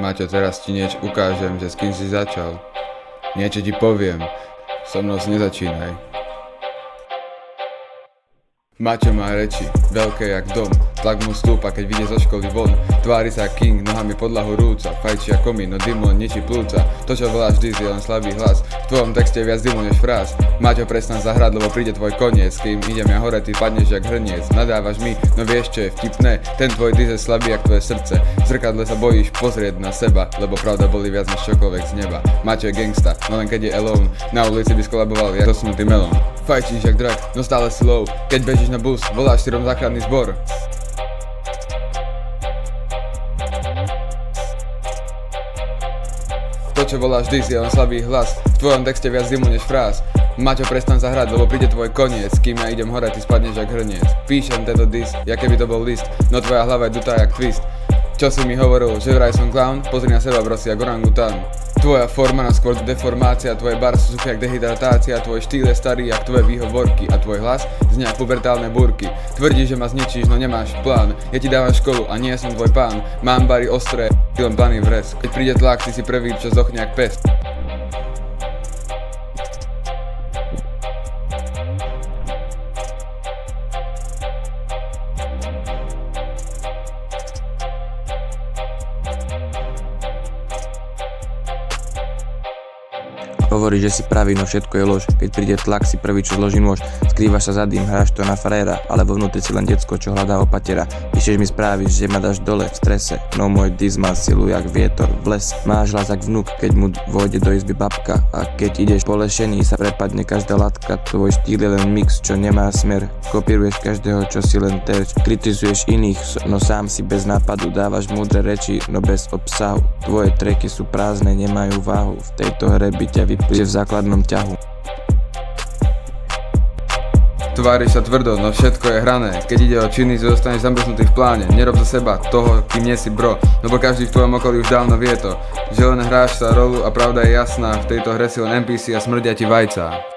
Maťo, teraz ti niečo ukážem, že s kým si začal. Niečo ti poviem, so mnou si nezačínaj. Maťo má reči, veľké jak dom, tlak mu stúpa, keď vyjde zo školy von. Tvári sa king, nohami podlahu rúca, fajčia komín, no dymu len ničí plúca. To čo voláš vždy je len slabý hlas, v tvojom texte je viac dymu než fráz. Maťo, prestan zahrať, lebo príde tvoj koniec, kým idem ja hore, ty padneš jak hrniec. Nadávaš mi, no vieš čo je vtipné, ten tvoj diss je slabý jak tvoje srdce. V zrkadle sa bojíš pozrieť na seba, lebo pravda boli viac než čokoľvek z neba. Maťo je gangsta, no len keď je alone, na ulici by skolaboval jak dosnutý melón. Fajčíš jak drak, no stále si low, keď bežíš na bus, voláš štyrom záchranný zbor. To čo voláš diss je len slabý hlas, v tvojom texte viac dymu než fráz. Maťo, prestan zahrať, lebo príde tvoj koniec, kým ja idem hore, ty spadneš jak hrniec. Píšem tento diss, jak keby to bol list, no tvoja hlava je dutá jak twist. Čo si mi hovoril, že vraj som clown? Pozri na seba, brosi, jak orangután. Tvoja forma na skôr deformácia, tvoje bar sú suché jak dehydratácia, tvoj štýl je starý jak tvoje výhovorky a tvoj hlas znie jak pubertálne búrky. Tvrdíš, že ma zničíš, no nemáš plán, ja ti dávam školu a nie som tvoj pán. Mám bary ostré, len planý vres, keď príde tlak, ty si prvý, čo zochne jak pest. Hovoríš, že si pravý, no všetko je lož. Keď príde tlak, si prvý, čo zloží nôž. Skrývaš sa za dým, hráš to na fréra, ale vo vnútri si len decko, čo hľadá opatera. Píšeš mi správy, že ma dáš dole v strese, no môj diss má silu jak vietor v les. Máš hlas jak vnúk, keď mu vôjde do izby babka, a keď ideš po lešení, sa prepadne každá latka. Tvoj štýl je len mix, čo nemá smer. Kopíruješ každého, čo si len terč. Kritizuješ iných, no sám si bez nápadu. Dávaš múdre reči, no bez obsahu. Tvoje tracky sú prázdne, nemajú váhu. V tejto hre by ťa vyplíže v základnom ťahu. Tváriš sa tvrdo, no všetko je hrané. Keď ide o činy, zostaneš zamrznutý v pláne. Nerob za seba toho, kým nie si bro, lebo každý v tvojom okolí už dávno vie to, že len hráš sa rolu a pravda je jasná. V tejto hre si len NPC a smrdia ti vajca.